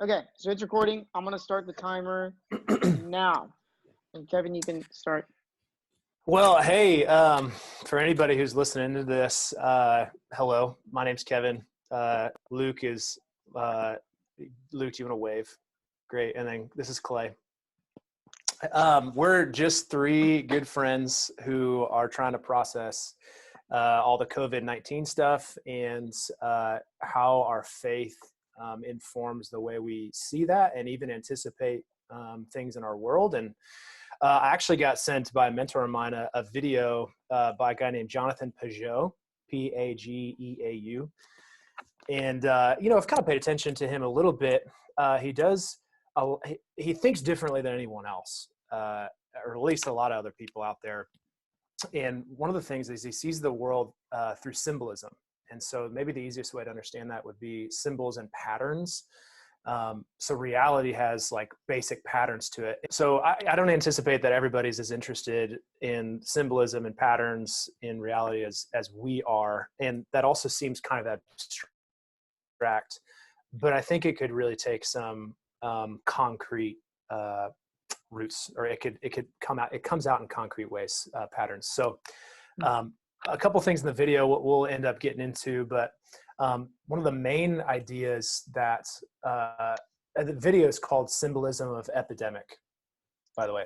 Okay, so it's recording. I'm going to start the timer now. And Kevin, you can start. Well, hey, for anybody who's listening to this, hello, my name's Kevin. Luke, do you want to wave? Great. And then this is Clay. We're just three good friends who are trying to process all the COVID-19 stuff and how our faith informs the way we see that and even anticipate things in our world. And I actually got sent by a mentor of mine a video by a guy named Jonathan Pageau, Pageau. And, I've kind of paid attention to him a little bit. He thinks differently than anyone else, or at least a lot of other people out there. And one of the things is he sees the world through symbolism. And so maybe the easiest way to understand that would be symbols and patterns. So reality has like basic patterns to it. So I don't anticipate that everybody's as interested in symbolism and patterns in reality as we are. And that also seems kind of abstract, but I think it could really take some concrete roots, or it comes out in concrete ways, patterns. So a couple things in the video we'll end up getting into, but one of the main ideas that the video is called Symbolism of Epidemic, by the way.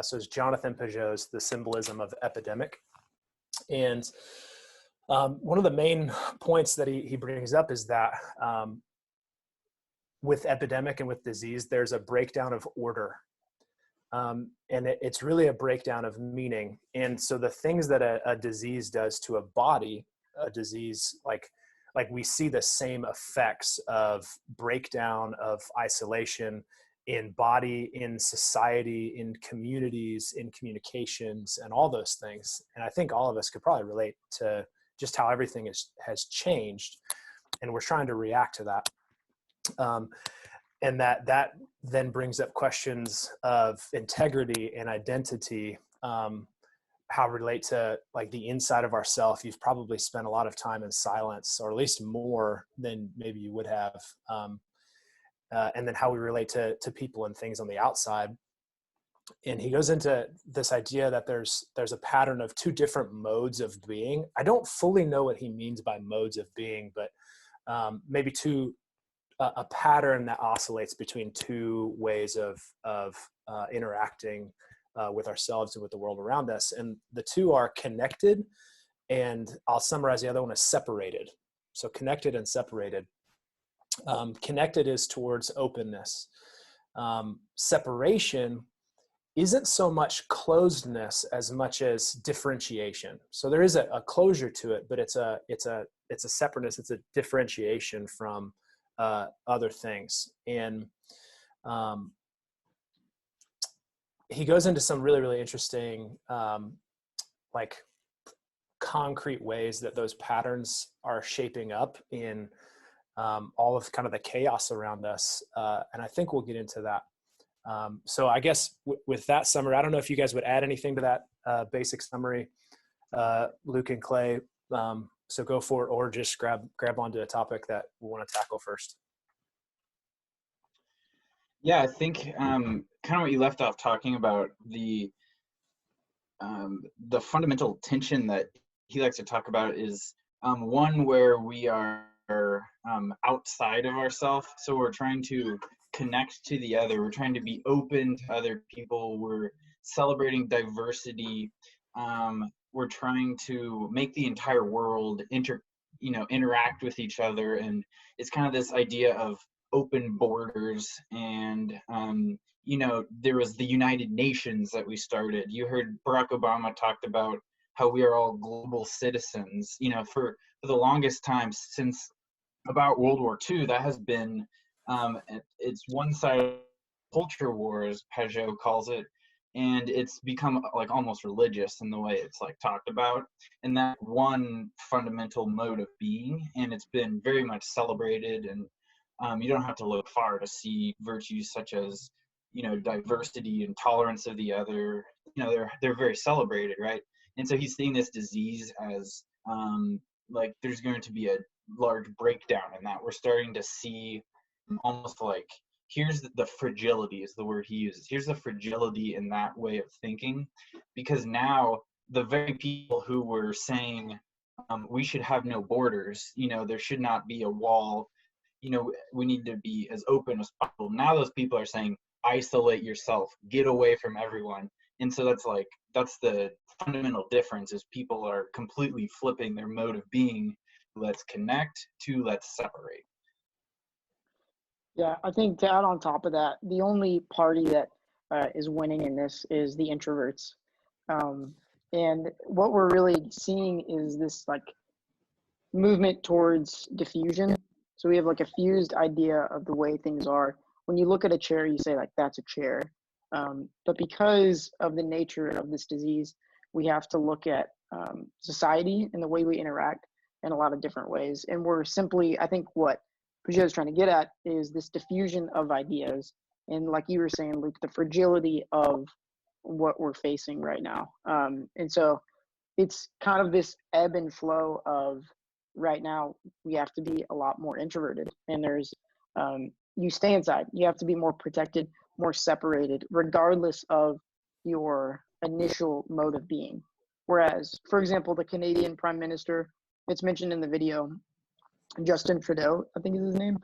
So it's Jonathan Pageau's The Symbolism of Epidemic. And one of the main points that he brings up is that with epidemic and with disease, there's a breakdown of order. And it's really a breakdown of meaning. And so the things that a disease does to a body, a disease like we see the same effects of breakdown, of isolation in body, in society, in communities, in communications, and all those things. And I think all of us could probably relate to just how everything has changed, and we're trying to react to that. And that then brings up questions of integrity and identity, how relate to like the inside of ourself. You've probably spent a lot of time in silence, or at least more than maybe you would have. And then how we relate to people and things on the outside. And he goes into this idea that there's a pattern of two different modes of being. I don't fully know what he means by modes of being, but maybe a pattern that oscillates between two ways of interacting with ourselves and with the world around us. And the two are connected, and I'll summarize the other one as separated. So connected and separated. Connected is towards openness. Separation isn't so much closedness as much as differentiation. So there is a closure to it, but it's a separateness. It's a differentiation from other things. And he goes into some really, really interesting, like concrete ways that those patterns are shaping up in all of kind of the chaos around us. And I think we'll get into that. So I guess with that summary, I don't know if you guys would add anything to that basic summary, Luke and Clay. So go for it, or just grab onto a topic that we want to tackle first. Yeah, I think kind of what you left off talking about, the fundamental tension that he likes to talk about is one where we are outside of ourselves. So we're trying to connect to the other. We're trying to be open to other people. We're celebrating diversity. We're trying to make the entire world interact with each other. And it's kind of this idea of open borders. And there was the United Nations that we started. You heard Barack Obama talked about how we are all global citizens. For the longest time, since about World War II, that has been it's one side of culture war, as Pageau calls it, and it's become like almost religious in the way it's like talked about, and that one fundamental mode of being. And it's been very much celebrated, and you don't have to look far to see virtues such as diversity and tolerance of the other. They're very celebrated, right? And so he's seeing this disease as like there's going to be a large breakdown in that. We're starting to see almost like here's the fragility is the word he uses. Here's the fragility in that way of thinking, because now the very people who were saying we should have no borders, there should not be a wall, we need to be as open as possible. Now those people are saying, isolate yourself, get away from everyone. And so that's the fundamental difference, is people are completely flipping their mode of being. Let's connect to let's separate. Yeah, I think to add on top of that, the only party that is winning in this is the introverts. And what we're really seeing is this like movement towards diffusion. So we have like a fused idea of the way things are. When you look at a chair, you say like, that's a chair. But because of the nature of this disease, we have to look at society and the way we interact in a lot of different ways. And we're simply, I think what Pageau is trying to get at is this diffusion of ideas. And like you were saying, Luke, the fragility of what we're facing right now. And so it's kind of this ebb and flow of right now, we have to be a lot more introverted. And there's, you stay inside, you have to be more protected, more separated, regardless of your initial mode of being. Whereas, for example, the Canadian Prime Minister, it's mentioned in the video, Justin Trudeau, I think is his name,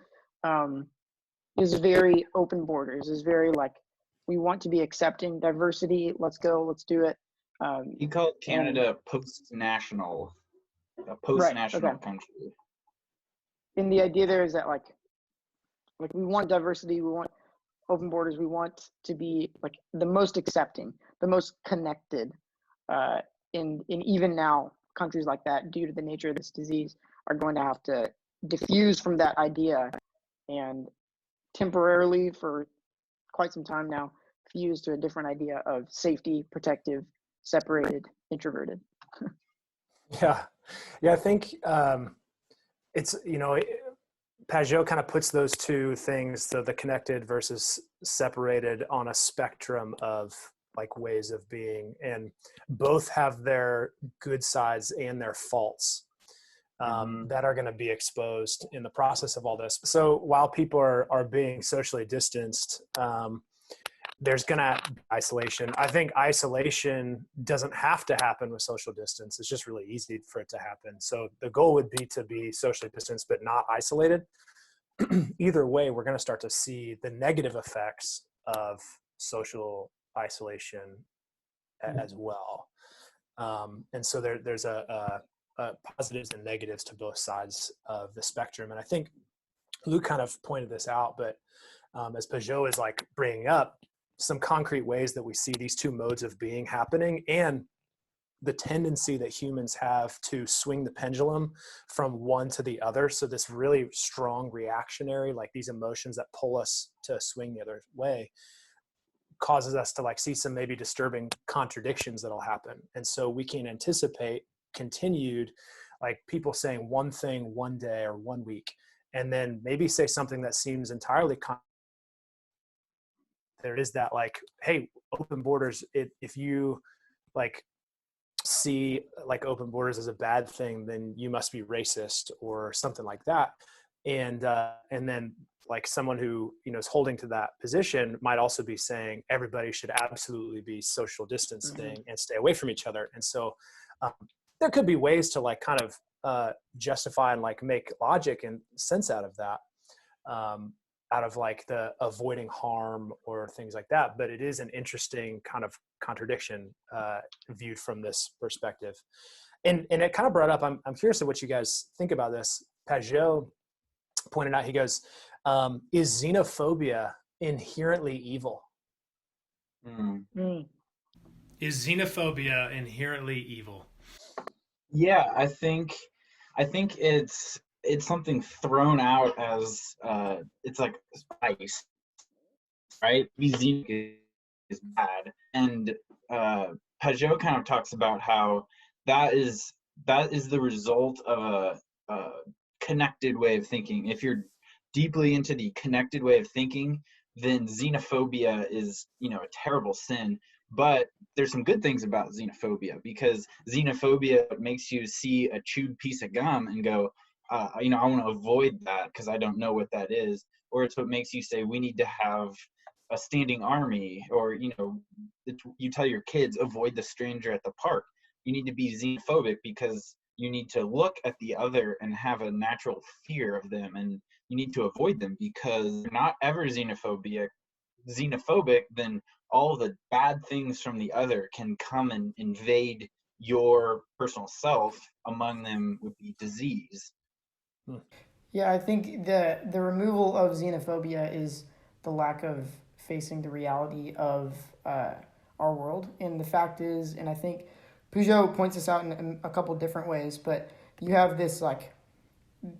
is very open borders, is very like, we want to be accepting diversity. Let's go, let's do it. He called Canada post-national, a post-national right, okay. country. And the idea there is that like we want diversity, we want open borders, we want to be like the most accepting, the most connected. In even now, countries like that, due to the nature of this disease, are going to have to diffuse from that idea and temporarily, for quite some time now, fuse to a different idea of safety, protective, separated, introverted. Yeah, I think it's, Pageau kind of puts those two things, so the connected versus separated, on a spectrum of like ways of being, and both have their good sides and their faults that are going to be exposed in the process of all this. So while people are being socially distanced, there's going to be isolation. I think isolation doesn't have to happen with social distance. It's just really easy for it to happen. So the goal would be to be socially distanced, but not isolated. Either way, we're going to start to see the negative effects of social isolation as well. And so there's a positives and negatives to both sides of the spectrum. And I think Luke kind of pointed this out, but as Pageau is like bringing up some concrete ways that we see these two modes of being happening, and the tendency that humans have to swing the pendulum from one to the other. So this really strong reactionary, like these emotions that pull us to swing the other way, causes us to like see some maybe disturbing contradictions that'll happen. And so we can anticipate continued, like people saying one thing one day or 1 week, and then maybe say something that seems entirely there is that like, hey, open borders, if you like see like open borders as a bad thing, then you must be racist or something like that. And then like someone who, is holding to that position might also be saying everybody should absolutely be social distancing and stay away from each other. And so there could be ways to like kind of justify and like make logic and sense out of that, out of like the avoiding harm or things like that. But it is an interesting kind of contradiction viewed from this perspective. And it kind of brought up, I'm curious of what you guys think about this. Pageau pointed out, he goes, is xenophobia inherently evil? Is xenophobia inherently evil? Yeah, I think it's something thrown out as it's like spice, right? Xenophobia is bad, and Pageau kind of talks about how that is the result of a connected way of thinking. If you're deeply into the connected way of thinking, then xenophobia is, a terrible sin. But there's some good things about xenophobia, because xenophobia makes you see a chewed piece of gum and go, I want to avoid that because I don't know what that is. or it's what makes you say we need to have a standing army, or you tell your kids avoid the stranger at the park. You need to be xenophobic because you need to look at the other and have a natural fear of them, and you need to avoid them because you're not ever xenophobic, then all the bad things from the other can come and invade your personal self. Among them would be disease. Yeah, I think the removal of xenophobia is the lack of facing the reality of our world. And the fact is, and I think Pageau points this out in a couple different ways, but you have this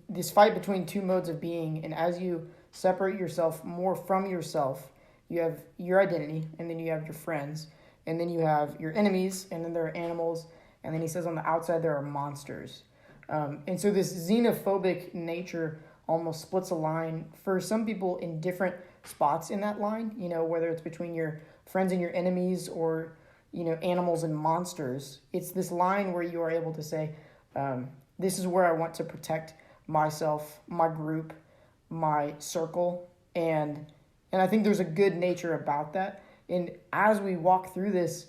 this fight between two modes of being, and as you separate yourself more from yourself, you have your identity, and then you have your friends, and then you have your enemies, and then there are animals, and then he says on the outside there are monsters. And so this xenophobic nature almost splits a line for some people in different spots in that line, whether it's between your friends and your enemies, or, animals and monsters. It's this line where you are able to say, this is where I want to protect myself, my group, my circle. And I think there's a good nature about that. And as we walk through this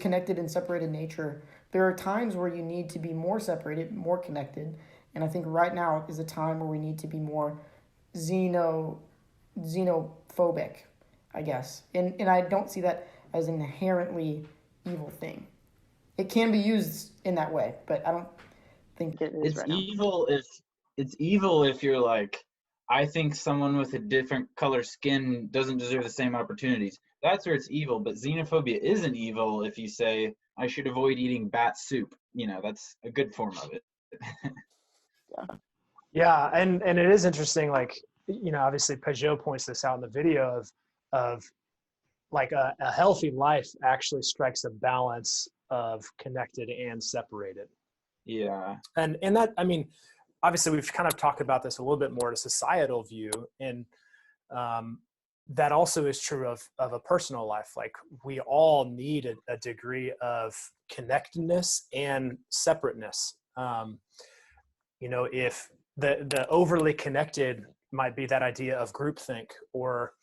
connected and separated nature, there are times where you need to be more separated, more connected. And I think right now is a time where we need to be more xenophobic, I guess. And I don't see that as an inherently evil thing. It can be used in that way, but I don't think it is right now. It's evil if you're like, I think someone with a different color skin doesn't deserve the same opportunities. That's where it's evil. But xenophobia isn't evil if you say, I should avoid eating bat soup. That's a good form of it. Yeah, and it is interesting, obviously Pageau points this out in the video of like a healthy life actually strikes a balance of connected and separated. Yeah. And that, obviously we've kind of talked about this a little bit more at a societal view, and that also is true of a personal life. Like we all need a degree of connectedness and separateness. If the overly connected might be that idea of groupthink, or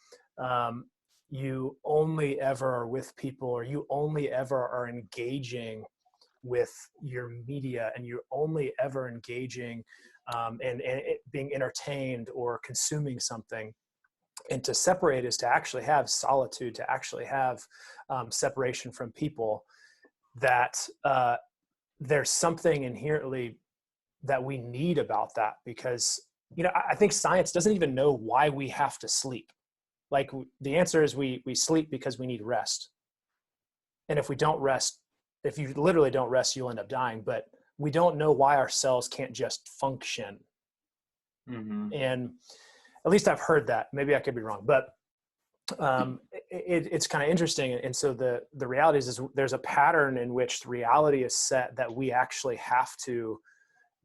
you only ever are with people, or you only ever are engaging with your media, and you're only ever engaging and being entertained or consuming something. And to separate is to actually have solitude, to actually have separation from people. That there's something inherently that we need about that, because I think science doesn't even know why we have to sleep. Like the answer is we sleep because we need rest. And if we don't rest, if you literally don't rest, you'll end up dying. But we don't know why our cells can't just function. Mm-hmm. And at least I've heard that. Maybe I could be wrong, but it's kind of interesting. And so the reality is there's a pattern in which the reality is set that we actually have to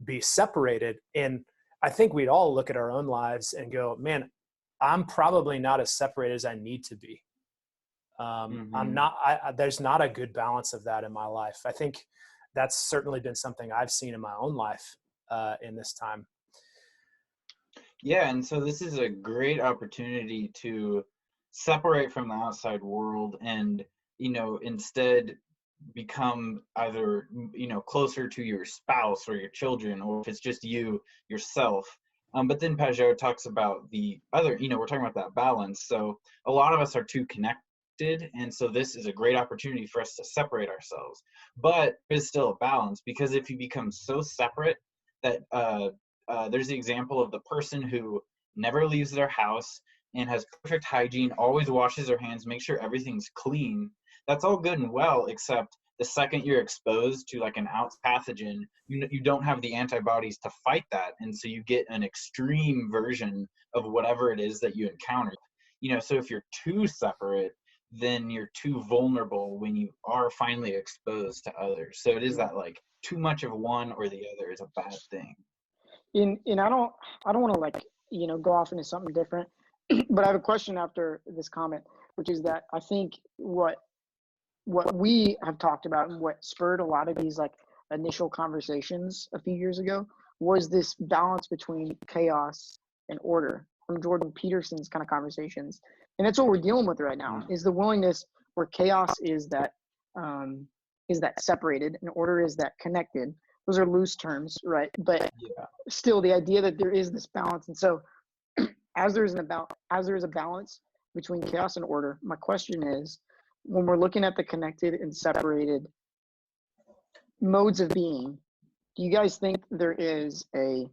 be separated. And I think we'd all look at our own lives and go, man, I'm probably not as separated as I need to be. I'm not, there's not a good balance of that in my life. I think that's certainly been something I've seen in my own life in this time. Yeah, and so this is a great opportunity to separate from the outside world and, instead become either, closer to your spouse or your children, or if it's just yourself. But then Pageau talks about the other, we're talking about that balance. So a lot of us are too connected, and so this is a great opportunity for us to separate ourselves. But there's still a balance, because if you become so separate that there's the example of the person who never leaves their house and has perfect hygiene, always washes their hands, makes sure everything's clean. That's all good and well, except the second you're exposed to like an out pathogen, you don't have the antibodies to fight that. And so you get an extreme version of whatever it is that you encounter. So if you're too separate, then you're too vulnerable when you are finally exposed to others. So it is that like too much of one or the other is a bad thing. And I don't want to go off into something different, but I have a question after this comment, which is that I think what we have talked about and what spurred a lot of these initial conversations a few years ago was this balance between chaos and order. from Jordan Peterson's kind of conversations. And that's what we're dealing with right now, is the willingness where chaos is that separated and order is that connected. Those are loose terms, right? But still the idea that there is this balance. And so as there is a balance between chaos and order, my question is, when we're looking at the connected and separated modes of being, do you guys think there is a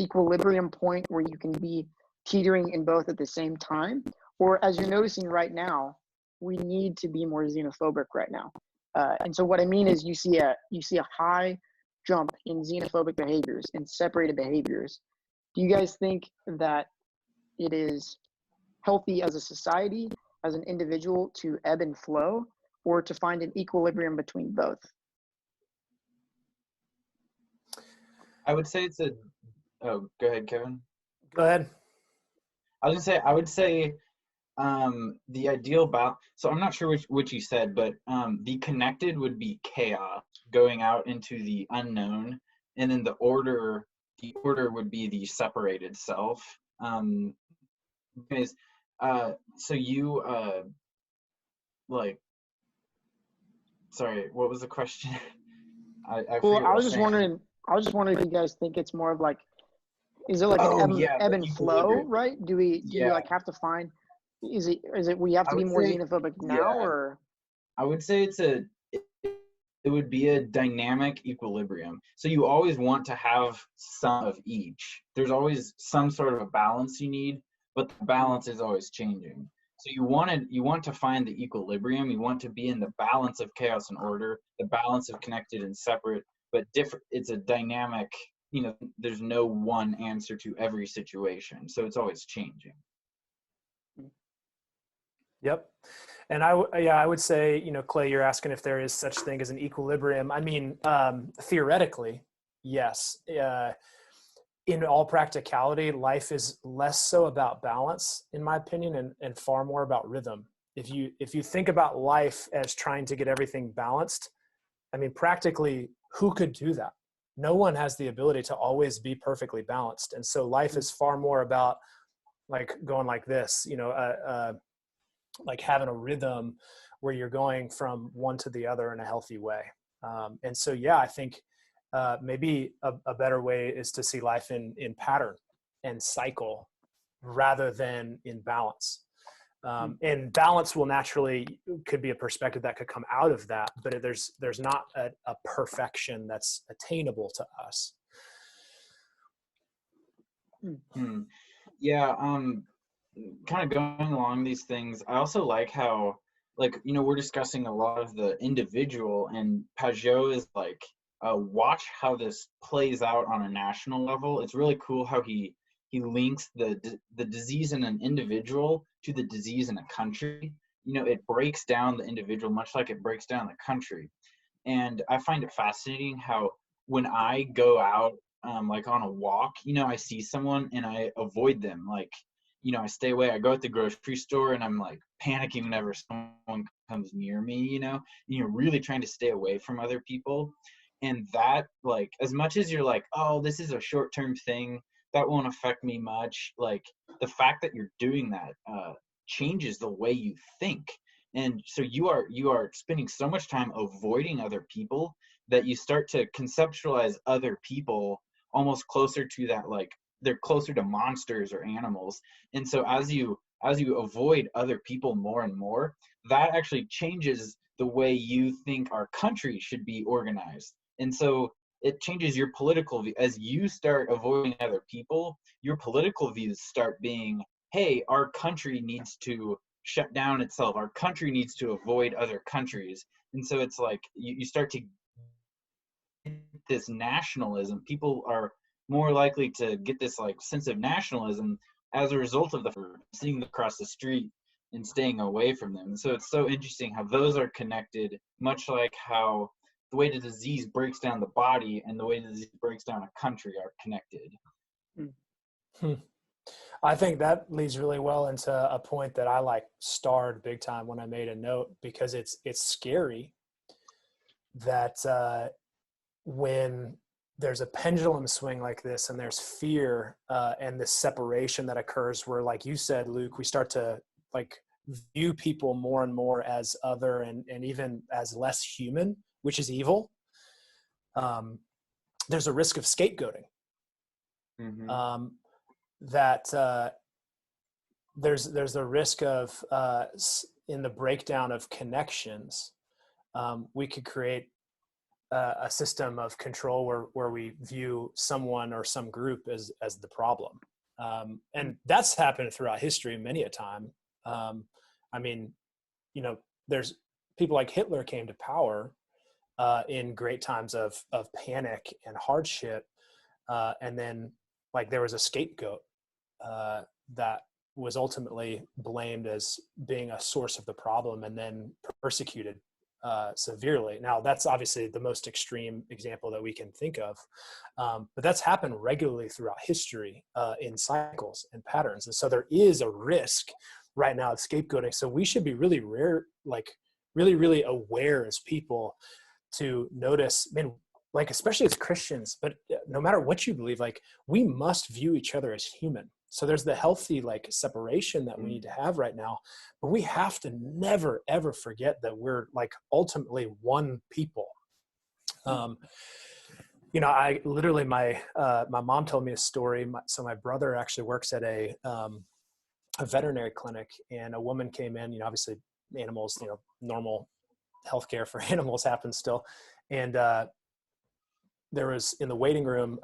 equilibrium point where you can be teetering in both at the same time? Or as you're noticing right now, we need to be more xenophobic right now. And so what I mean is you see a high jump in xenophobic behaviors and separated behaviors. Do you guys think that it is healthy as a society, as an individual, to ebb and flow, or to find an equilibrium between both? I would say oh, go ahead, Kevin. Go ahead. I would say the ideal balance. So I'm not sure which you said, but the connected would be chaos, going out into the unknown, and then the order would be the separated self. Because so you sorry, what was the question? I was just wondering if you guys think it's more of like, is it like an ebb and flow, right? Do you like have to find, is it we have to be more xenophobic now, or? I would say it would be a dynamic equilibrium. So you always want to have some of each. There's always some sort of a balance you need, but the balance is always changing. So you want to find the equilibrium. You want to be in the balance of chaos and order, the balance of connected and separate, but different. It's a dynamic, there's no one answer to every situation. So it's always changing. Yep. And I would say, Clay, you're asking if there is such thing as an equilibrium. I mean, theoretically, yes. In all practicality, life is less so about balance, in my opinion, and far more about rhythm. If you think about life as trying to get everything balanced, I mean, practically, who could do that? No one has the ability to always be perfectly balanced. And so life is far more about like going like this, like having a rhythm where you're going from one to the other in a healthy way. And so, yeah, I think maybe a better way is to see life in pattern and cycle rather than in balance. And balance will could be a perspective that could come out of that, but there's not a perfection that's attainable to us. Yeah. Kind of going along these things, I also like how, we're discussing a lot of the individual, and Pageau is like, watch how this plays out on a national level. It's really cool how he links the disease in an individual to the disease in a country. It breaks down the individual much like it breaks down the country. And I find it fascinating how when I go out, like on a walk, I see someone and I avoid them. I stay away. I go at the grocery store and I'm like panicking whenever someone comes near me, really trying to stay away from other people. And that, like, as much as you're like, oh, this is a short-term thing, that won't affect me much. Like, the fact that you're doing that changes the way you think. And so you are spending so much time avoiding other people that you start to conceptualize other people almost closer to that, like, they're closer to monsters or animals. And so as you avoid other people more and more, that actually changes the way you think our country should be organized. And so it changes your political view. As you start avoiding other people, your political views start being, hey, our country needs to shut down itself. Our country needs to avoid other countries. And so it's like you start to get this nationalism. People are more likely to get this like sense of nationalism as a result of seeing them across the street and staying away from them. And so it's so interesting how those are connected, much like how the way the disease breaks down the body and the way the disease breaks down a country are connected. I think that leads really well into a point that I starred big time when I made a note, because it's scary that when there's a pendulum swing like this, and there's fear and this separation that occurs where, like you said, Luke, we start to like view people more and more as other and even as less human, which is evil. There's a risk of scapegoating. Mm-hmm. That there's a risk of in the breakdown of connections, we could create a system of control where we view someone or some group as the problem. And that's happened throughout history many a time. I mean, there's people like Hitler came to power in great times of panic and hardship. And then like there was a scapegoat that was ultimately blamed as being a source of the problem and then persecuted severely. Now, that's obviously the most extreme example that we can think of, but that's happened regularly throughout history in cycles and patterns. And so there is a risk right now of scapegoating. So we should be really really aware as people to notice, like especially as Christians, but no matter what you believe, like we must view each other as human. So there's the healthy like separation that we need to have right now, but we have to never ever forget that we're like ultimately one people. I literally my mom told me a story. So my brother actually works at a veterinary clinic, and a woman came in. Obviously animals, normal healthcare for animals happens still, and there was in the waiting room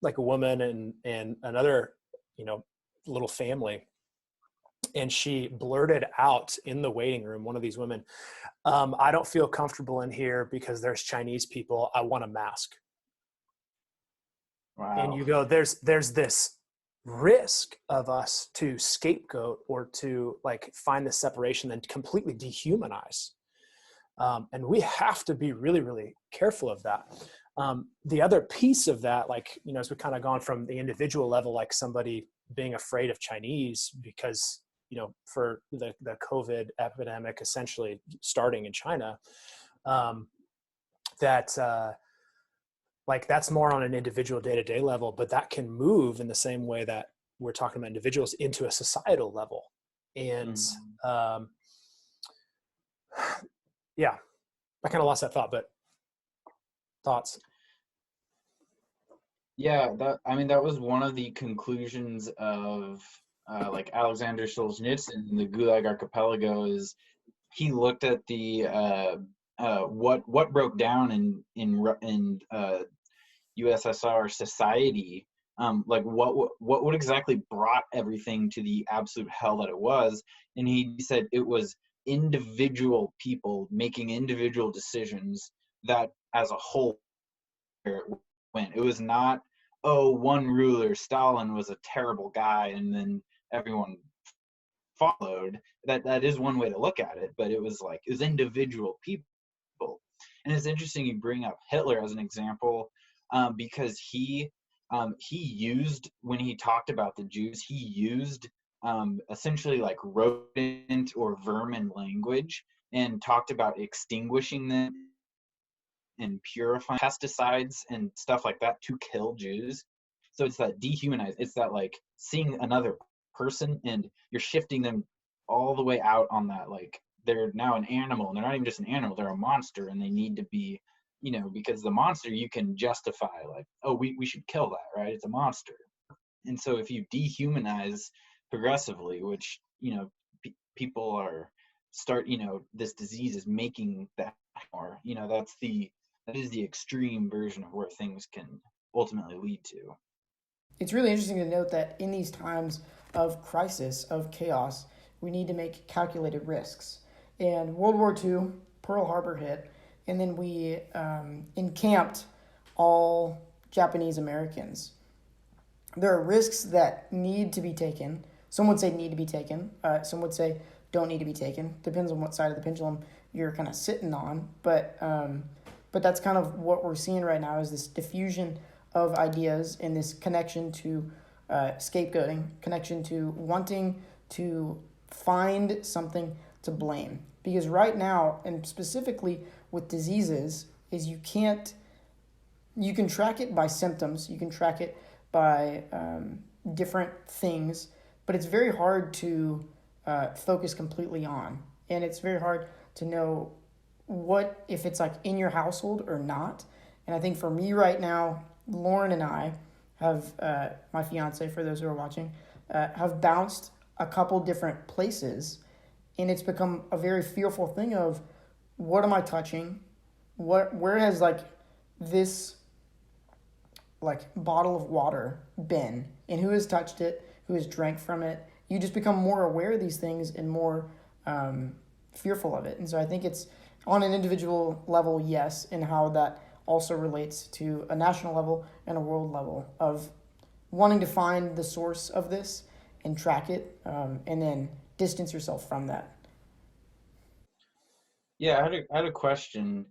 like a woman and another little family, and she blurted out in the waiting room, one of these women, I don't feel comfortable in here because there's Chinese people, I want a mask. Wow. And you go, there's this risk of us to scapegoat or to like find the separation and completely dehumanize. And we have to be really, really careful of that. The other piece of that, like, as we kind of gone from the individual level, like somebody being afraid of Chinese because, for the COVID epidemic essentially starting in China, like that's more on an individual day-to-day level, but that can move in the same way that we're talking about individuals into a societal level. And yeah, I kind of lost that thought, but thoughts? Yeah, that was one of the conclusions of like Alexander Solzhenitsyn in the Gulag Archipelago. Is he looked at the what broke down in USSR society, like what exactly brought everything to the absolute hell that it was, and he said it was individual people making individual decisions that as a whole went. It was not, oh, one ruler, Stalin, was a terrible guy and then everyone followed. That is one way to look at it, but it was individual people. And it's interesting you bring up Hitler as an example, because he used, when he talked about the Jews, he used essentially like rodent or vermin language and talked about extinguishing them and purifying pesticides and stuff like that to kill Jews. So it's that dehumanize, it's that like seeing another person and you're shifting them all the way out on that, like they're now an animal, and they're not even just an animal, they're a monster, and they need to be, because the monster you can justify, like, oh, we should kill that, right? It's a monster. And so if you dehumanize progressively, which people are this disease is making that more, that is the extreme version of where things can ultimately lead to. It's really interesting to note that in these times of crisis, of chaos, we need to make calculated risks. And World War II, Pearl Harbor hit, and then we encamped all Japanese Americans. There are risks that need to be taken. Some would say need to be taken. Some would say don't need to be taken. Depends on what side of the pendulum you're kind of sitting on. But that's kind of what we're seeing right now, is this diffusion of ideas and this connection to scapegoating, connection to wanting to find something to blame. Because right now, and specifically with diseases, is you can't you can track it by symptoms, you can track it by different things, but it's very hard to focus completely on. And it's very hard to know what, if it's like in your household or not. And I think for me right now, Lauren and I have, my fiance, for those who are watching, have bounced a couple different places. And it's become a very fearful thing of, what am I touching? Where has like this like bottle of water been, and who has touched it, who has drank from it? You just become more aware of these things and more fearful of it. And so I think it's on an individual level, yes, and how that also relates to a national level and a world level of wanting to find the source of this and track it, and then distance yourself from that. Yeah, I had a question.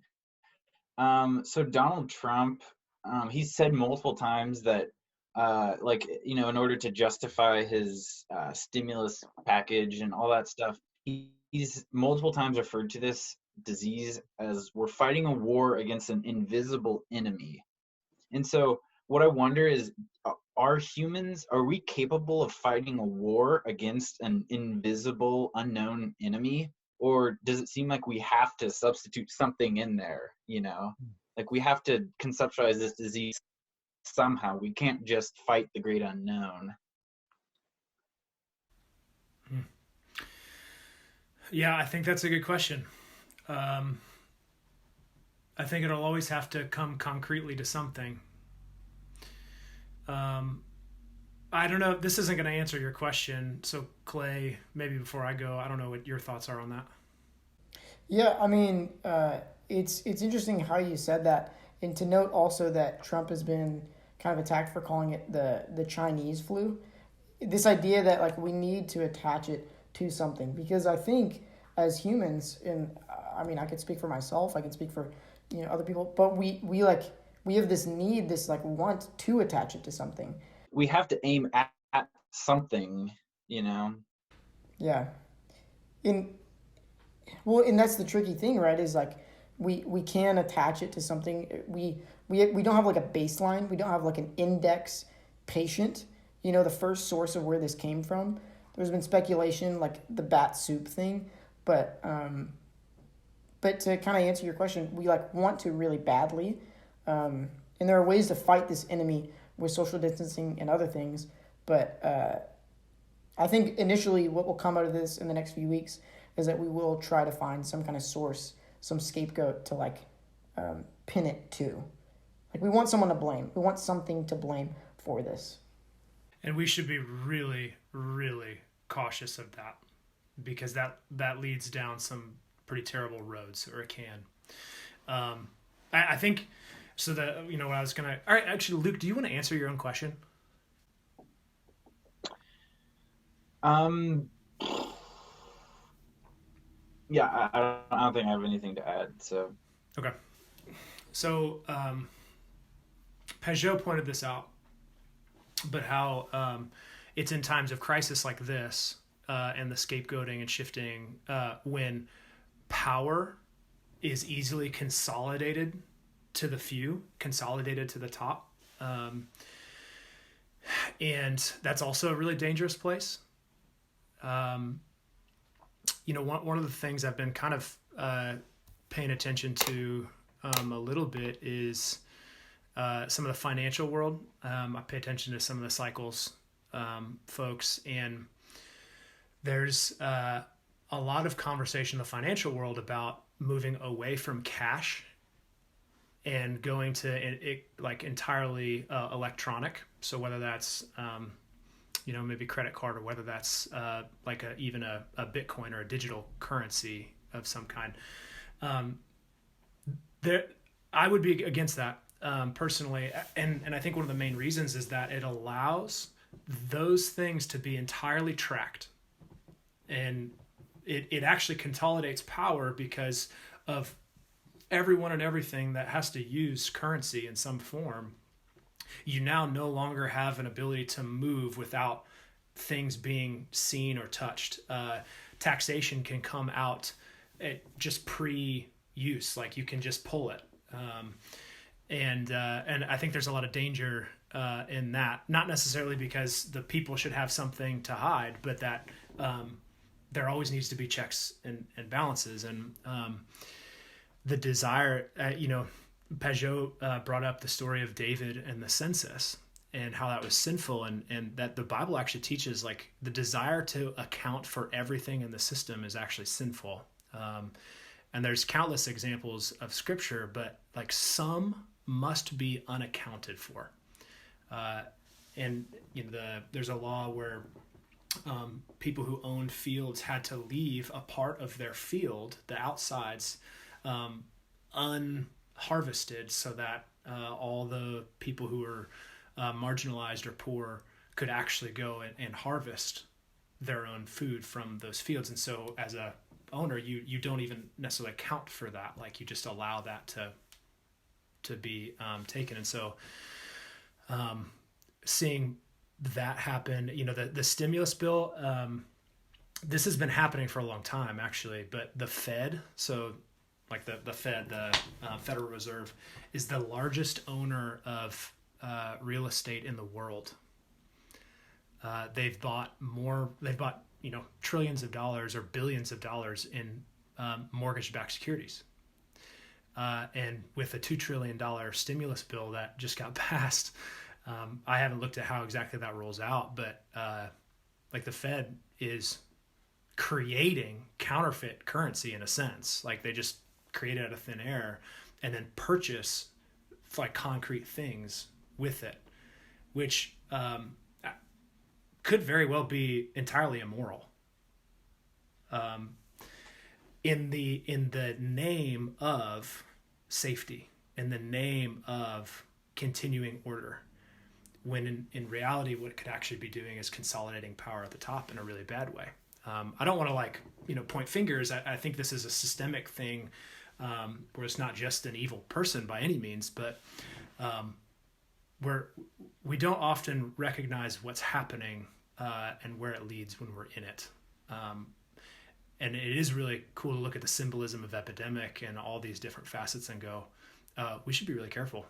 So Donald Trump, he's said multiple times that, like, you know, in order to justify his stimulus package and all that stuff, he's multiple times referred to this disease as, we're fighting a war against an invisible enemy. And so what I wonder is, are we capable of fighting a war against an invisible, unknown enemy? Or does it seem like we have to substitute something in there, you know? Like, we have to conceptualize this disease somehow. We can't just fight the great unknown. Yeah, I think that's a good question. I think it'll always have to come concretely to something. I don't know. This isn't going to answer your question. So, Clay, maybe before I go, I don't know what your thoughts are on that. Yeah, I mean, it's interesting how you said that, and to note also that Trump has been kind of attacked for calling it the Chinese flu. This idea that like we need to attach it to something, because I think as humans, and I mean I could speak for myself, I can speak for other people, but we have this need, this like want to attach it to something. We have to aim at something, you know? Yeah. And that's the tricky thing, right? Is like we can attach it to something. We don't have like a baseline. We don't have like an index patient. The first source of where this came from. There's been speculation, like the bat soup thing, but to kind of answer your question, we like want to really badly, and there are ways to fight this enemy with social distancing and other things. But I think initially what will come out of this in the next few weeks is that we will try to find some kind of source, some scapegoat to like pin it to. Like we want someone to blame. We want something to blame for this. And we should be really, really cautious of that, because that leads down some pretty terrible roads, or it can. I think so. That what I was gonna. All right, actually, Luke, do you want to answer your own question? Yeah, I don't think I have anything to add. So okay. So Pageau pointed this out, but how it's in times of crisis like this, and the scapegoating and shifting, when power is easily consolidated to the few, consolidated to the top, and that's also a really dangerous place. One of the things I've been kind of paying attention to a little bit is some of the financial world. I pay attention to some of the cycles folks, and there's a lot of conversation in the financial world about moving away from cash and going to it like entirely electronic. So whether that's maybe credit card, or whether that's like even a Bitcoin or a digital currency of some kind. I would be against that personally, and I think one of the main reasons is that it allows those things to be entirely tracked, and it actually consolidates power because of everyone and everything that has to use currency in some form. You now no longer have an ability to move without things being seen or touched. Taxation can come out at just pre-use, like you can just pull it. And I think there's a lot of danger in that, not necessarily because the people should have something to hide, but that there always needs to be checks and balances. And the desire, Pageau brought up the story of David and the census and how that was sinful, and that the Bible actually teaches like the desire to account for everything in the system is actually sinful. And there's countless examples of scripture, but like some must be unaccounted for. And there's a law where people who owned fields had to leave a part of their field, the outsides, unharvested, so that all the people who were marginalized or poor could actually go and harvest their own food from those fields. And so as a owner, you don't even necessarily account for that. Like you just allow that to be taken. And so seeing that happen, the stimulus bill, this has been happening for a long time actually, but the Fed, so like the Fed, the Federal Reserve, is the largest owner of real estate in the world. They've bought trillions of dollars or billions of dollars in mortgage-backed securities. And with a $2 trillion stimulus bill that just got passed, I haven't looked at how exactly that rolls out, but like the Fed is creating counterfeit currency in a sense. Like they just create it out of thin air and then purchase like concrete things with it, which could very well be entirely immoral. In the name of safety, in the name of continuing order, when in reality what it could actually be doing is consolidating power at the top in a really bad way. I don't want to point fingers. I think this is a systemic thing where it's not just an evil person by any means, but where we don't often recognize what's happening and where it leads when we're in it. And it is really cool to look at the symbolism of Epidemic and all these different facets and go, we should be really careful.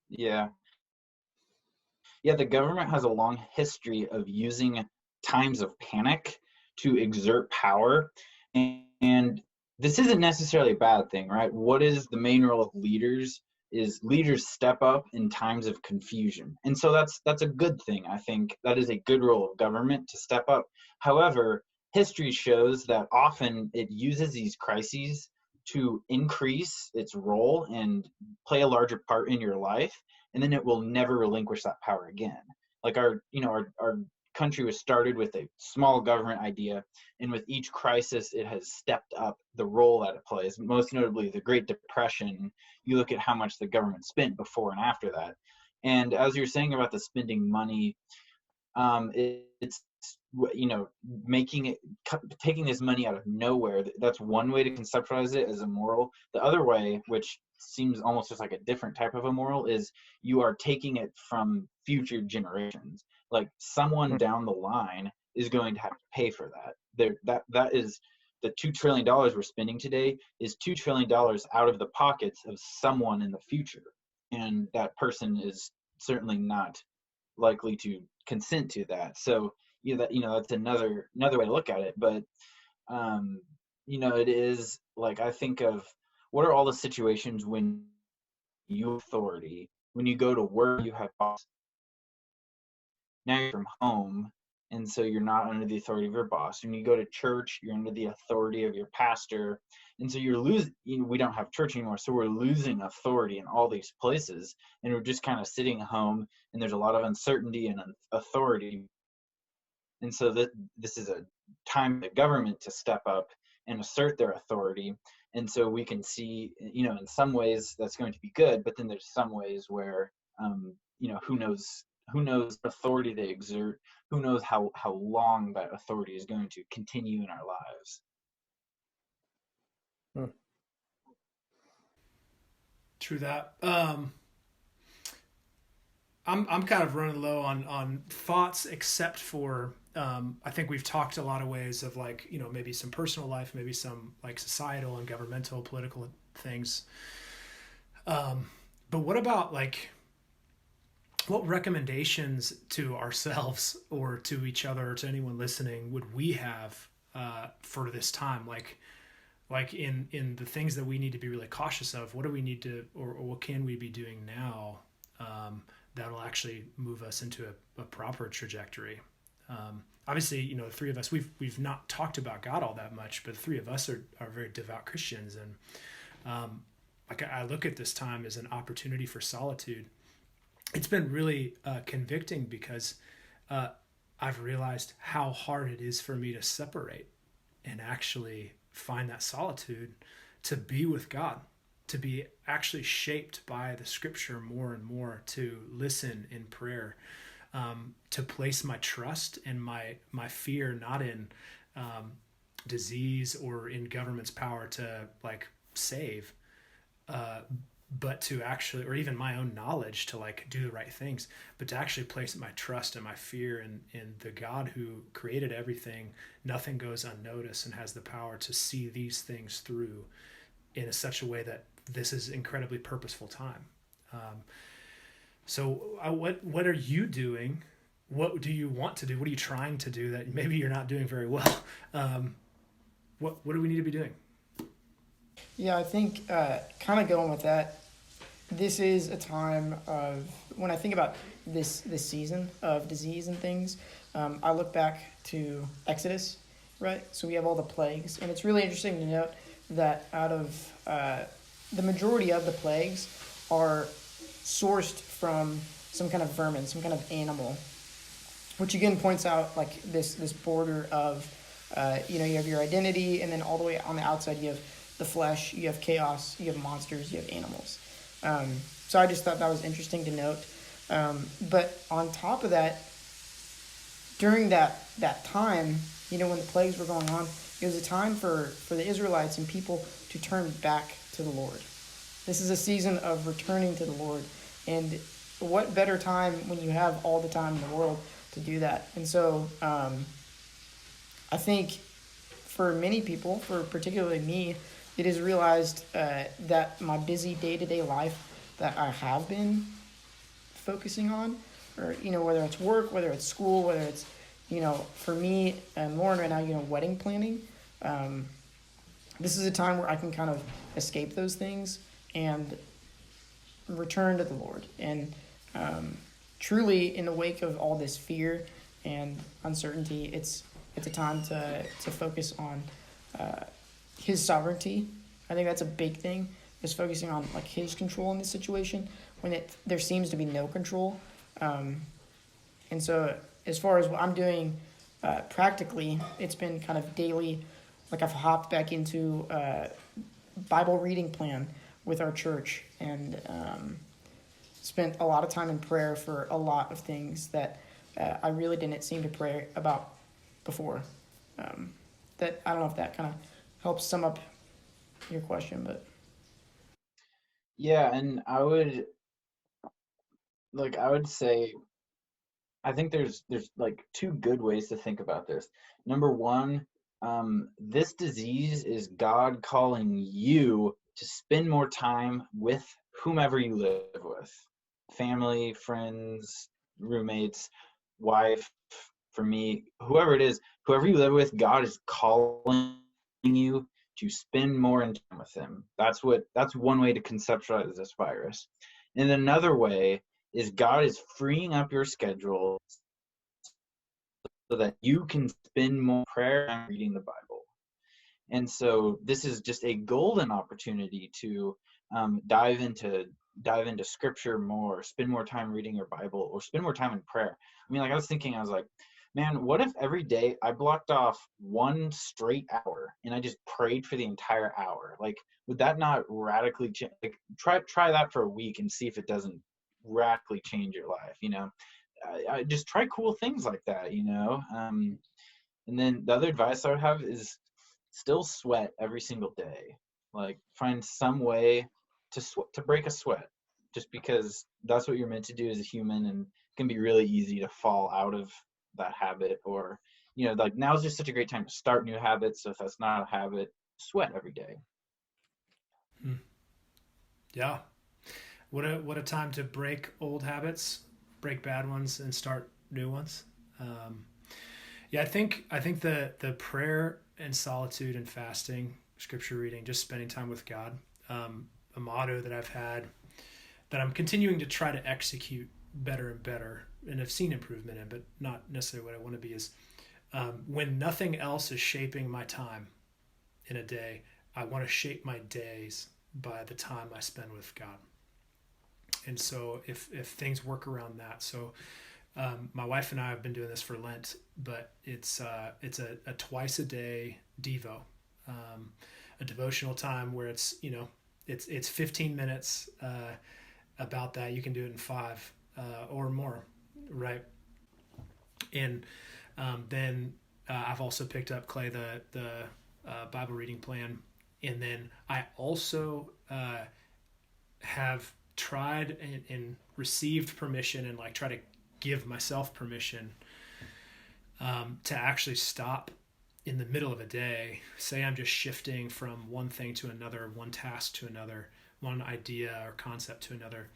Yeah. Yeah, the government has a long history of using times of panic to exert power. And this isn't necessarily a bad thing, right? What is the main role of leaders is leaders step up in times of confusion. And so that's a good thing. I think that is a good role of government to step up. However, history shows that often it uses these crises to increase its role and play a larger part in your life, and then it will never relinquish that power again. Like our country was started with a small government idea, and with each crisis it has stepped up the role that it plays. Most notably the Great Depression, you look at how much the government spent before and after that. And as you're saying about the spending money, it's taking this money out of nowhere. That's one way to conceptualize it as immoral. The other way, which seems almost just like a different type of immoral, is you are taking it from future generations. Like someone down the line is going to have to pay for that. That is the $2 trillion we're spending today is $2 trillion out of the pockets of someone in the future, and that person is certainly not likely to consent to that. So that's another way to look at it. But it is like, I think of what are all the situations when you have authority, when you go to work, you have boss. Now you're from home, and so you're not under the authority of your boss. When you go to church, you're under the authority of your pastor, and so you're losing. We don't have church anymore, so we're losing authority in all these places, and we're just kind of sitting home, and there's a lot of uncertainty and authority. And so this is a time for the government to step up and assert their authority. And so we can see, in some ways that's going to be good, but then there's some ways where, who knows authority they exert, who knows how long that authority is going to continue in our lives. True that. I'm kind of running low on thoughts, except for I think we've talked a lot of ways of like, maybe some personal life, maybe some like societal and governmental, political things. But But what about like, what recommendations to ourselves or to each other or to anyone listening would we have for this time? Like in the things that we need to be really cautious of, what do we need to, or what can we be doing now that'll actually move us into a proper trajectory? Obviously, you know, the three of us, we've not talked about God all that much, but the three of us are very devout Christians. And like I look at this time as an opportunity for solitude. It's been really convicting because I've realized how hard it is for me to separate and actually find that solitude, to be with God, to be actually shaped by the scripture more and more, to listen in prayer, to place my trust and my fear not in disease or in government's power to like save, but to actually, or even my own knowledge to like do the right things, but to actually place my trust and my fear in the God who created everything. Nothing goes unnoticed and has the power to see these things through in such a way that this is incredibly purposeful time. So what are you doing? What do you want to do? What are you trying to do that maybe you're not doing very well? What do we need to be doing? Yeah, I think kind of going with that, this is a time of, when I think about this season of disease and things, I look back to Exodus, right? So we have all the plagues, and it's really interesting to note that out of the majority of the plagues are sourced from some kind of vermin, some kind of animal, which again points out like this border of, you have your identity, and then all the way on the outside you have the flesh, you have chaos, you have monsters, you have animals. So I just thought that was interesting to note. But on top of that, during that time, when the plagues were going on, it was a time for the Israelites and people to turn back to the Lord. This is a season of returning to the Lord. And what better time when you have all the time in the world to do that? And so I think for many people, for particularly me, it is realized that my busy day-to-day life that I have been focusing on, or, whether it's work, whether it's school, whether it's, for me and Lauren right now, wedding planning, this is a time where I can kind of escape those things and return to the Lord. And truly, in the wake of all this fear and uncertainty, it's a time to focus on His sovereignty. I think that's a big thing, is focusing on like His control in this situation when there seems to be no control. And so as far as what I'm doing practically, it's been kind of daily. Like I've hopped back into Bible reading plan with our church, and spent a lot of time in prayer for a lot of things that I really didn't seem to pray about before. That I don't know if that kind of helps sum up your question, but Yeah, and I would say, I think there's like two good ways to think about this. Number one, this disease is God calling you to spend more time with whomever you live with, family, friends, roommates, wife. For me, whoever it is, whoever you live with, God is calling you to spend more time with Him. That's one way to conceptualize this virus. And another way is God is freeing up your schedule so that you can spend more prayer and reading the Bible. And so this is just a golden opportunity to dive into scripture more, spend more time reading your Bible, or spend more time in prayer. I mean, like I was like, man, what if every day I blocked off one straight hour and I just prayed for the entire hour? Like, would that not radically change? Like, try that for a week and see if it doesn't radically change your life. I just try cool things like that. And then the other advice I would have is still sweat every single day. Like, find some way to break a sweat, just because that's what you're meant to do as a human, and it can be really easy to fall out of that habit. Or like, now's just such a great time to start new habits. So if that's not a habit, sweat every day. Yeah. what a time to break old habits, break bad ones, and start new ones. Yeah, I think the prayer and solitude and fasting, scripture reading, just spending time with God, a motto that I've had that I'm continuing to try to execute better and better, and have seen improvement in, but not necessarily what I want to be, is when nothing else is shaping my time in a day, I want to shape my days by the time I spend with God. And so if things work around that, so my wife and I have been doing this for Lent, but it's a twice a day devo, a devotional time where it's, it's 15 minutes about that. You can do it in 5 or more, right? And then I've also picked up, Clay, the Bible reading plan, and then I also have tried and received permission, and like try to give myself permission to actually stop in the middle of a day. Say I'm just shifting from one thing to another, one task to another, one idea or concept to another,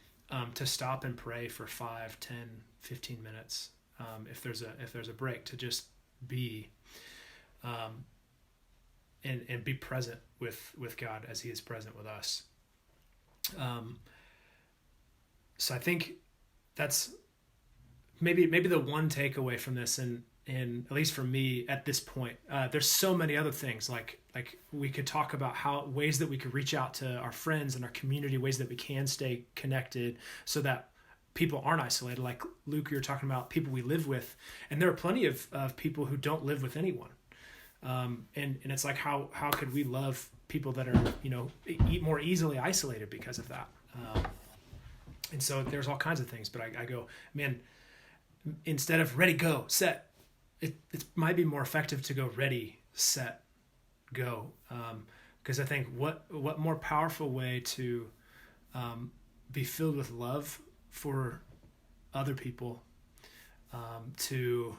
to stop and pray for 5, 10, 15 minutes. If there's a break, to just be and be present with God as he is present with us. So I think that's maybe the one takeaway from this, and at least for me at this point. There's so many other things, like we could talk about how ways that we could reach out to our friends and our community, ways that we can stay connected so that people aren't isolated. Like Luke, you're talking about people we live with, and there are plenty of people who don't live with anyone. And it's like, how could we love people that are, more easily isolated because of that? And so there's all kinds of things, but I go, man, instead of ready, go, set, it might be more effective to go ready, set, go. Because I think what more powerful way to be filled with love for other people, to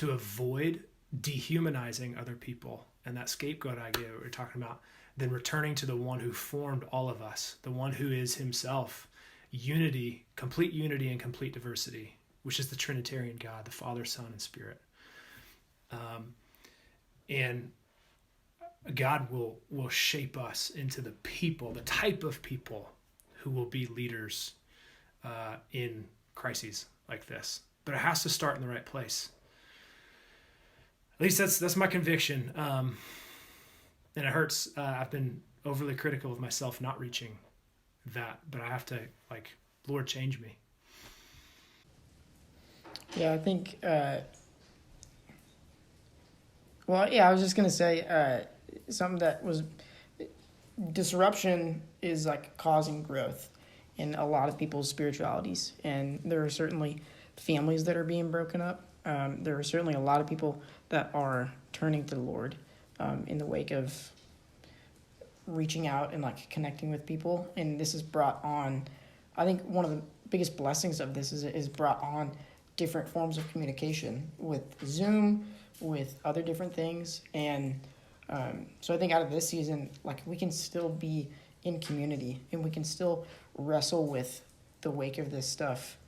avoid dehumanizing other people, and that scapegoat idea we're talking about, than returning to the one who formed all of us, the one who is himself unity, complete unity and complete diversity, which is the Trinitarian God, the Father, Son, and Spirit. And God will shape us into the people, the type of people who will be leaders in crises like this. But it has to start in the right place. At least that's my conviction. And it hurts. I've been overly critical of myself not reaching that, but I have to, Lord, change me. Yeah, I think, I was just going to say something that was, disruption is causing growth in a lot of people's spiritualities. And there are certainly families that are being broken up. There are certainly a lot of people that are turning to the Lord in the wake of reaching out and connecting with people. And this has brought on, I think one of the biggest blessings of this is brought on different forms of communication with Zoom, with other different things. And so I think out of this season, we can still be in community, and we can still wrestle with the wake of this stuff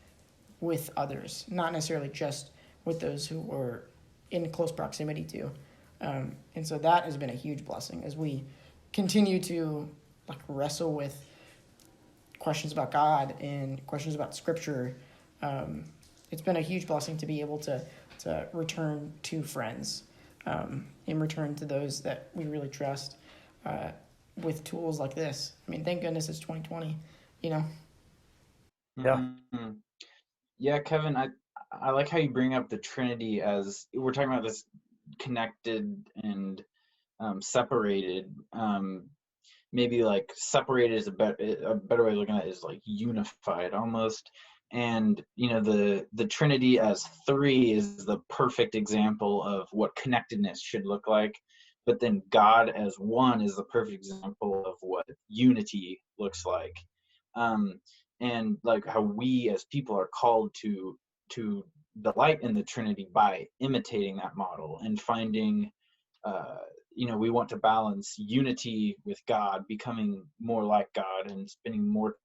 with others, not necessarily just with those who are in close proximity to. And so that has been a huge blessing as we continue to wrestle with questions about God and questions about Scripture. It's been a huge blessing to be able to return to friends, and return to those that we really trust with tools like this. I mean, thank goodness it's 2020, Yeah. Mm-hmm. Yeah, Kevin, I like how you bring up the Trinity, as we're talking about this connected and separated. Maybe separated is a better way of looking at it, is unified almost. And the Trinity as 3 is the perfect example of what connectedness should look like. But then God as 1 is the perfect example of what unity looks like. And how we as people are called to delight in the Trinity by imitating that model and finding we want to balance unity with God, becoming more like God and spending more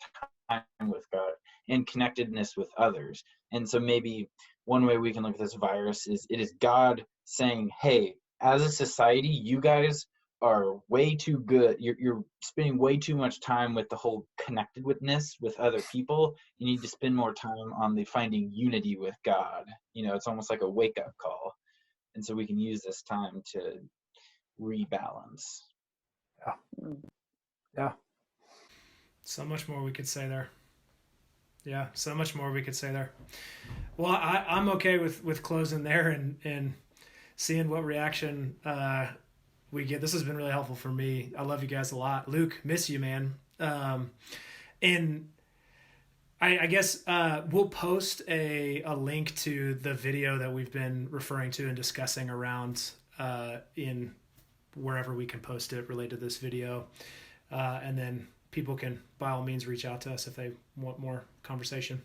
time with God, and connectedness with others. And so maybe one way we can look at this virus is it is God saying, hey, as a society, you guys are way too good. You're spending way too much time with the whole connectedness with other people. You need to spend more time on the finding unity with God. It's almost like a wake-up call. And so we can use this time to rebalance. Yeah. So much more we could say there. Yeah, so much more we could say there. Well, I'm okay with closing there and seeing what reaction we get. This has been really helpful for me. I love you guys a lot. Luke, miss you, man. And I guess we'll post a link to the video that we've been referring to and discussing around in wherever we can post it related to this video. And then people can, by all means, reach out to us if they want more conversation.